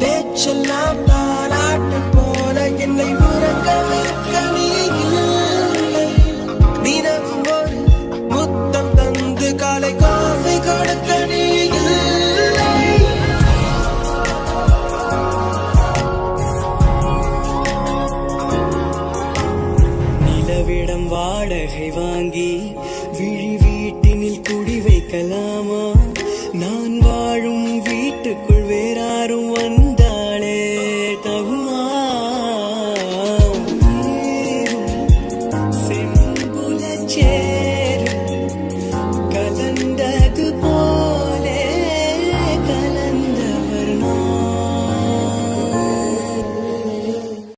பேச்செல்லாம் தாலாட்டு போல என்னை உறங்க வைக்க நீ இல்லை. தினமும் ஒரு முத்தம் தந்து காலை காஃபி கொடுக்க நீ இல்லை. நிலவிடம் வாடகை வாங்கி விழி வீட்டினில் குடி வைக்கலாம்.